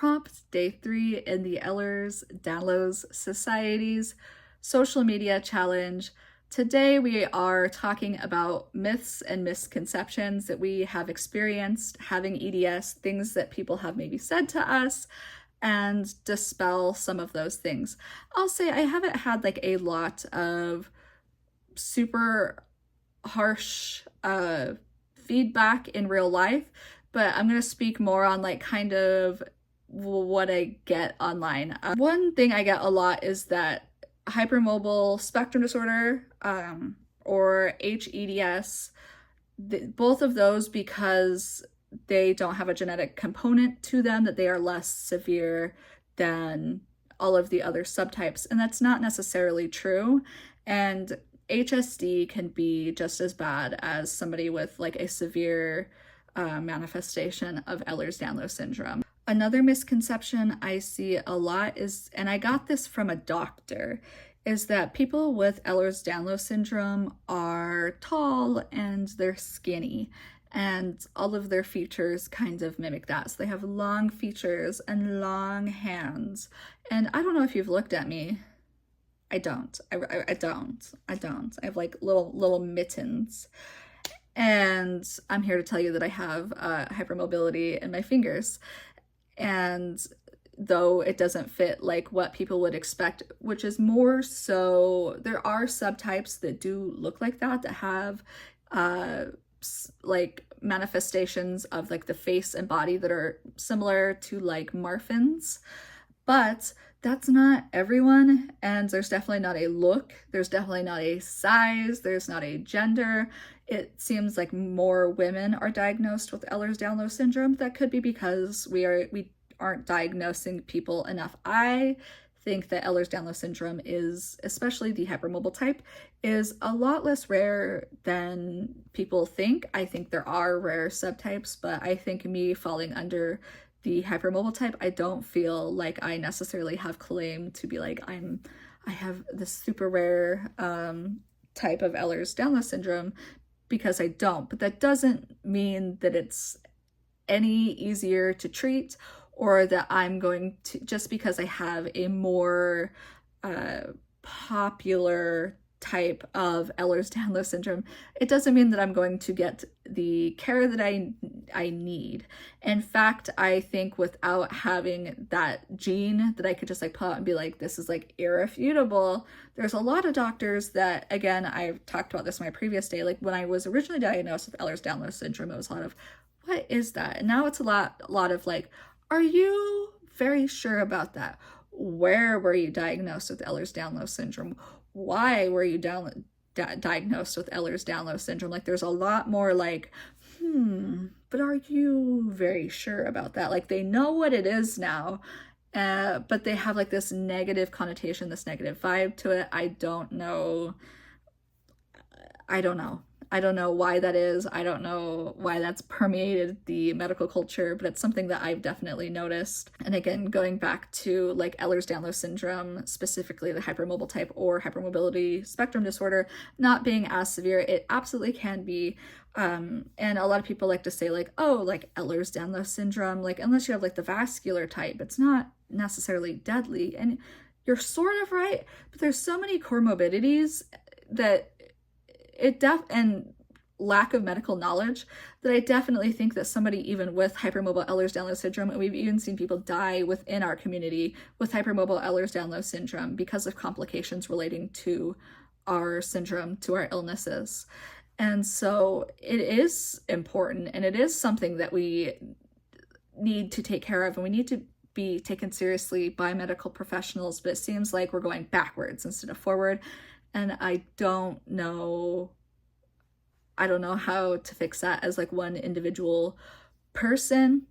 Prompt Day 3 in the Ehlers Danlos Society's social media challenge. Today we are talking about myths and misconceptions that we have experienced having EDS, things that people have maybe said to us, and dispel some of those things. I'll say I haven't had like a lot of super harsh feedback in real life, but I'm gonna speak more on like kind of what I get online. One thing I get a lot is that hypermobile spectrum disorder, or HEDS, both of those, because they don't have a genetic component to them, that they are less severe than all of the other subtypes, and that's not necessarily true. And HSD can be just as bad as somebody with like a severe manifestation of Ehlers-Danlos syndrome. Another misconception I see a lot is, and I got this from a doctor, is that people with Ehlers-Danlos syndrome are tall and they're skinny, and all of their features kind of mimic that. So they have long features and long hands. And I don't know if you've looked at me. I don't. I don't. I have like little mittens. And I'm here to tell you that I have hypermobility in my fingers. And though it doesn't fit like what people would expect, which is more so, there are subtypes that do look like that have like manifestations of like the face and body that are similar to like Marfan's, but that's not everyone. And there's definitely not a look, there's definitely not a size, there's not a gender. It seems like more women are diagnosed with Ehlers-Danlos syndrome. That could be because we aren't diagnosing people enough. I think that Ehlers-Danlos syndrome is, especially the hypermobile type, is a lot less rare than people think. I think there are rare subtypes, but I think me falling under the hypermobile type, I don't feel like I necessarily have claim to be like I have this super rare type of Ehlers-Danlos syndrome, because I don't. But that doesn't mean that it's any easier to treat, or that I'm going to, just because I have a more popular type of Ehlers-Danlos syndrome, it doesn't mean that I'm going to get the care that I need. In fact, I think without having that gene that I could just like pull out and be like, this is like irrefutable, there's a lot of doctors that, again, I've talked about this in my previous day, like when I was originally diagnosed with Ehlers-Danlos syndrome, it was a lot of, what is that? And now it's a lot of like, are you very sure about that? Where were you diagnosed with Ehlers-Danlos syndrome? Why were you diagnosed with Ehlers-Danlos syndrome? Like there's a lot more like, but are you very sure about that? Like they know what it is now, but they have like this negative connotation, this negative vibe to it. I don't know. I don't know why that is. I don't know why that's permeated the medical culture, but it's something that I've definitely noticed. And again, going back to like Ehlers-Danlos syndrome, specifically the hypermobile type or hypermobility spectrum disorder, not being as severe, it absolutely can be. And a lot of people like to say like, oh, like Ehlers-Danlos syndrome, like unless you have like the vascular type, it's not necessarily deadly. And you're sort of right, but there's so many comorbidities that and lack of medical knowledge that I definitely think that somebody even with hypermobile Ehlers-Danlos syndrome, and we've even seen people die within our community with hypermobile Ehlers-Danlos syndrome because of complications relating to our syndrome, to our illnesses. And so it is important, and it is something that we need to take care of, and we need to be taken seriously by medical professionals, but it seems like we're going backwards instead of forward. And I don't know how to fix that as like one individual person.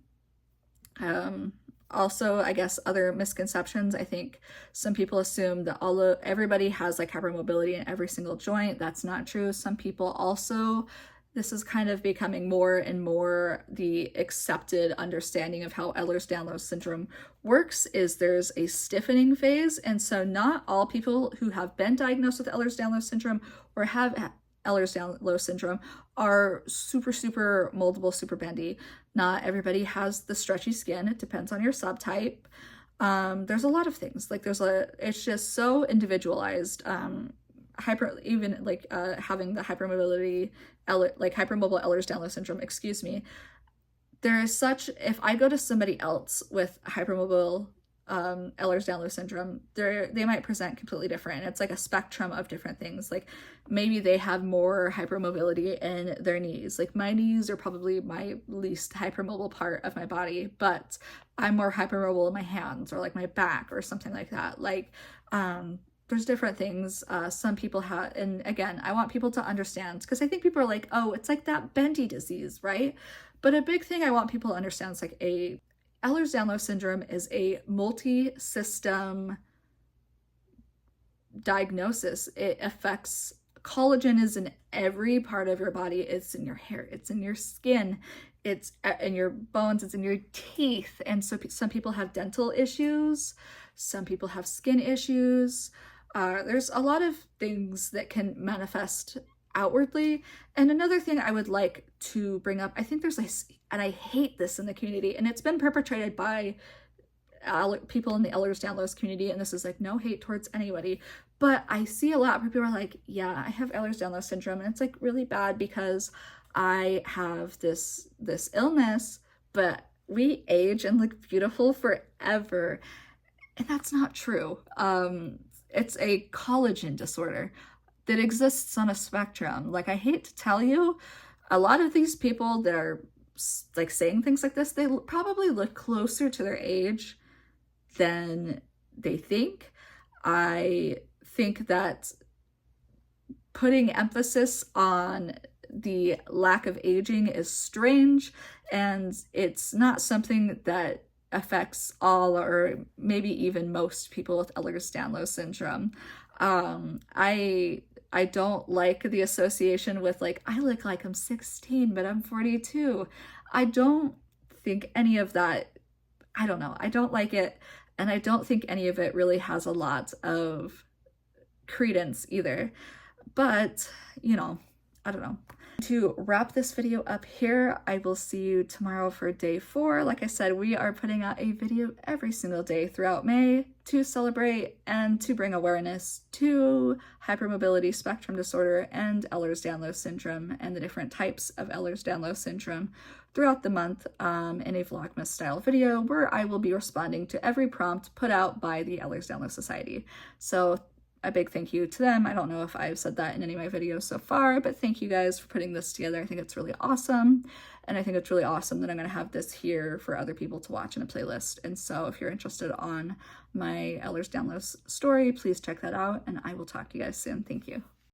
Also, I guess other misconceptions. I think some people assume that everybody has like hypermobility in every single joint. That's not true. Some people also, this is kind of becoming more and more the accepted understanding of how Ehlers-Danlos syndrome works, is there's a stiffening phase. And so not all people who have been diagnosed with Ehlers-Danlos syndrome or have Ehlers-Danlos syndrome are super, super moldable, super bendy. Not everybody has the stretchy skin. It depends on your subtype. There's a lot of things. Like it's just so individualized. Even like having the hypermobile Ehlers-Danlos syndrome, excuse me. There is such, if I go to somebody else with hypermobile Ehlers-Danlos syndrome, they might present completely different. It's like a spectrum of different things. Like maybe they have more hypermobility in their knees. Like my knees are probably my least hypermobile part of my body, but I'm more hypermobile in my hands or like my back or something like that. Like there's different things some people have, and again, I want people to understand, because I think people are like, oh, it's like that bendy disease, right? But a big thing I want people to understand is like Ehlers-Danlos syndrome is a multi-system diagnosis. It affects, collagen is in every part of your body. It's in your hair, it's in your skin, it's in your bones, it's in your teeth. And so some people have dental issues, some people have skin issues. There's a lot of things that can manifest outwardly. And another thing I would like to bring up, I think there's like, and I hate this in the community, and it's been perpetrated by people in the Ehlers-Danlos community, and this is like no hate towards anybody, but I see a lot where people are like, yeah, I have Ehlers-Danlos syndrome, and it's like really bad because I have this illness, but we age and look beautiful forever. And that's not true. It's a collagen disorder that exists on a spectrum. Like, I hate to tell you, a lot of these people that are like saying things like this, they probably look closer to their age than they think. I think that putting emphasis on the lack of aging is strange, and it's not something that affects all or maybe even most people with Ehlers-Danlos syndrome. I don't like the association with like, I look like I'm 16, but I'm 42. I don't think any of that, I don't know. I don't like it. And I don't think any of it really has a lot of credence either. But, you know, I don't know. To wrap this video up here, I will see you tomorrow for day 4. Like I said, we are putting out a video every single day throughout May to celebrate and to bring awareness to hypermobility spectrum disorder and Ehlers-Danlos syndrome and the different types of Ehlers-Danlos syndrome throughout the month in a Vlogmas style video where I will be responding to every prompt put out by the Ehlers-Danlos Society. So a big thank you to them. I don't know if I've said that in any of my videos so far, but thank you guys for putting this together. I think it's really awesome. And I think it's really awesome that I'm going to have this here for other people to watch in a playlist. And so if you're interested on my Ehlers-Danlos story, please check that out, and I will talk to you guys soon. Thank you.